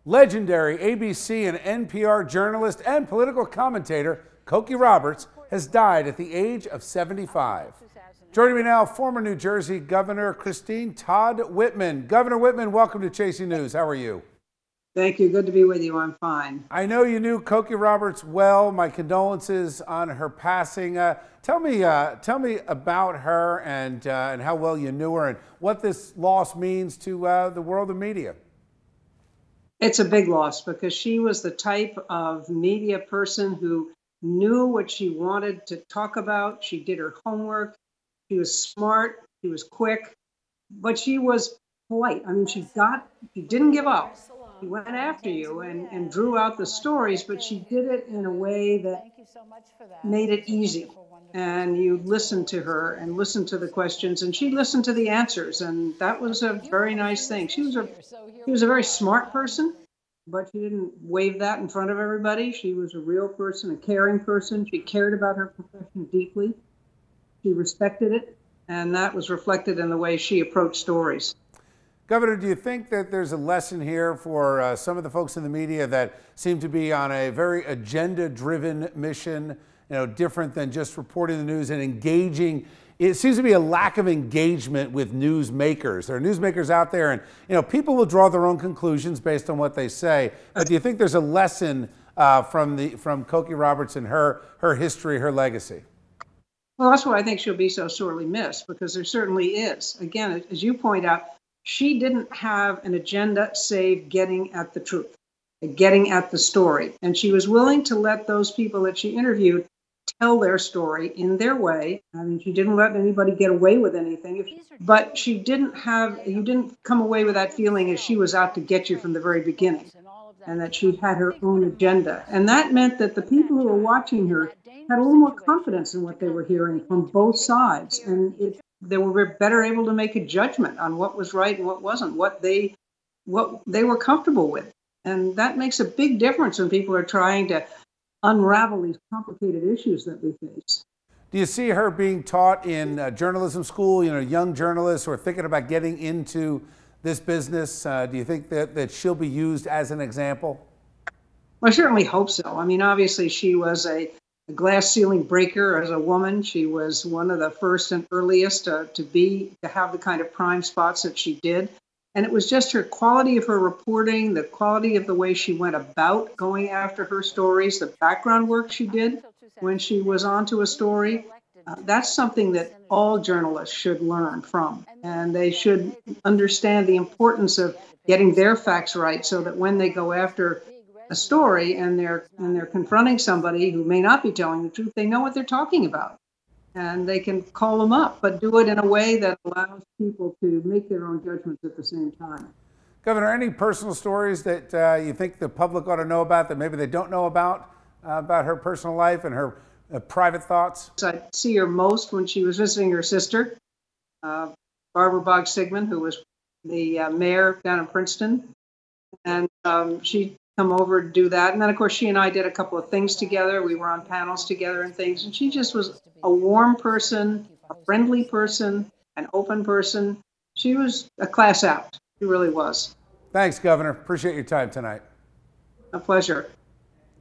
Legendary ABC and NPR journalist and political commentator Cokie Roberts has died at the age of 75. Joining me now, former New Jersey Governor Christine Todd Whitman. Governor Whitman, welcome to Chasing News. How are you? Thank you. Good to be with you. I'm fine. I know you knew Cokie Roberts well. My condolences on her passing. Tell me about her and how well you knew her and what this loss means to the world of media. It's a big loss because she was the type of media person who knew what she wanted to talk about. She did her homework. She was smart. She was quick, but she was polite. I mean, she didn't give up. She went after you and drew out the stories, but she did it in a way that made it easy. And you listened to her and listened to the questions, and she listened to the answers, and that was a very nice thing. She was a very smart person, but she didn't wave that in front of everybody. She was a real person, a caring person. She cared about her profession deeply. She respected it, and that was reflected in the way she approached stories. Governor, do you think that there's a lesson here for some of the folks in the media that seem to be on a very agenda-driven mission, different than just reporting the news and engaging? It seems to be a lack of engagement with newsmakers. There are newsmakers out there, and people will draw their own conclusions based on what they say. But do you think there's a lesson from Cokie Roberts and her history, her legacy? Well, that's why I think she'll be so sorely missed, because there certainly is. Again, as you point out, she didn't have an agenda save getting at the truth, getting at the story. And she was willing to let those people that she interviewed tell their story in their way. I mean, she didn't let anybody get away with anything, but you didn't come away with that feeling as she was out to get you from the very beginning, and that she had her own agenda. And that meant that the people who were watching her had a little more confidence in what they were hearing from both sides. And they were better able to make a judgment on what was right and what wasn't, what they were comfortable with. And that makes a big difference when people are trying to unravel these complicated issues that we face. Do you see her being taught in journalism school, young journalists who are thinking about getting into this business? Do you think that she'll be used as an example? Well, I certainly hope so. I mean, obviously she was a glass ceiling breaker as a woman. She was one of the first and earliest to have the kind of prime spots that she did. And it was just her quality of her reporting, the quality of the way she went about going after her stories, the background work she did when she was onto a story. That's something that all journalists should learn from. And they should understand the importance of getting their facts right so that when they go after a story and they're confronting somebody who may not be telling the truth, they know what they're talking about. And they can call them up, but do it in a way that allows people to make their own judgments at the same time. Governor, any personal stories that you think the public ought to know about that maybe they don't know about her personal life and her private thoughts? I see her most when she was visiting her sister, Barbara Boggs-Sigmund, who was the mayor down in Princeton. And she'd come over to do that. And then, of course, she and I did a couple of things together. We were on panels together and things. And she just was a warm person, a friendly person, an open person. She was a class act. She really was. Thanks, Governor. Appreciate your time tonight. A pleasure.